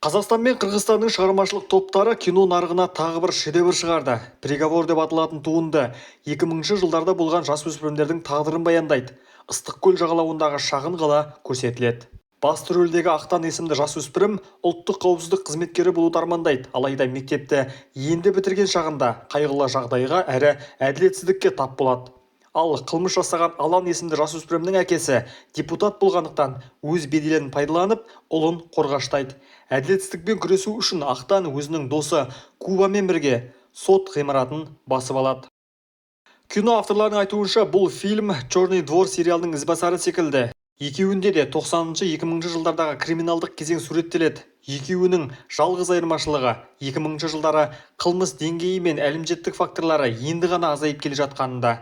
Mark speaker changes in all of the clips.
Speaker 1: Қазақстан мен Қырғызстанның шығармашылық топтары кино нарығына тағы бір шедевр шығарды. Приговор деп аталатын туынды 2000 жылдарда болған жасөспірімдердің тағдырын баяндайды. Ыстықкөл жағалауындағы шағын қала көрсетіледі. Басты рөлдегі Ақтан есімді жасөспірім ұлттық қауіпсіздік қызметкері болуды армандайды. Алайда мектепті енді бітірген шағында қайғылы жағдайға әрі әділетсіздікке тап болады. Ал қылмыс жасаған Алан есімді жасөспірімнің әкесі депутат болғандықтан өз беделін пайдаланып, ұлын қорғаштайды. Әділетсіздікпен күресу үшін Ақтан өзінің досы Кубамен бірге сот ғимаратын басып алады. Кино авторларының айтуынша, бұл фильм «Черный двор» сериалының ізбасары секілді. Екеуінде де 90-2000 жылдардағы криминалдық кезең суреттеледі. Екеуінің жалғыз айырмашылығы 2000 жылдары қылмыс деңгейі мен әлімжеттік факторлары енді ғана азайып келе жатқанында.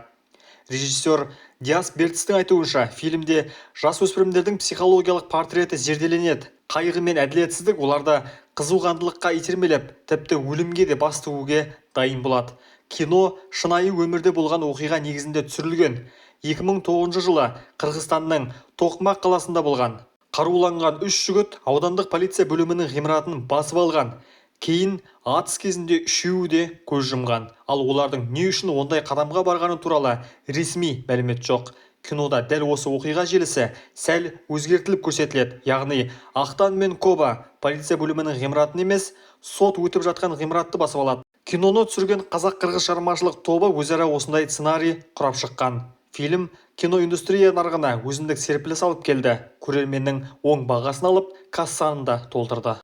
Speaker 1: Режиссер Диас Бертістің айтуынша, фильмде жасөспірімдердің психологиялық портреті зерделенеді. Қайғы мен әділетсіздік оларды қызуқандылыққа итермелеп, тіпті өлімге де бас тігуге дайын болады. Кино шынайы өмірде болған оқиға негізінде түсірілген. 2009 жылы Қырғызстанның Тоқмақ қаласында болған. Қаруланған 3 жігіт аудандық полиция бөлімінің ғимаратын басып алған. Кейін атыс кезінде үшеуі де көз жұмған. Ал олардың не үшін ондай қадамға барғаны туралы ресми мәлімет жоқ. Кинода дәл осы оқиға желісі сәл өзгертіліп көрсетіледі. Яғни Ақтан мен Коба полиция бөлімінің ғимаратын емес, сот өтіп жатқан ғимаратты басып алады. Киноны түсірген қазақ-қырғыз шығармашылық тобы өзара осындай сценарий құрап шыққан. Фильм киноиндустрия нарығына өзіндік серпіліс алып келді. Көрерменнің оң бағасын алып, кассаны да толтырды.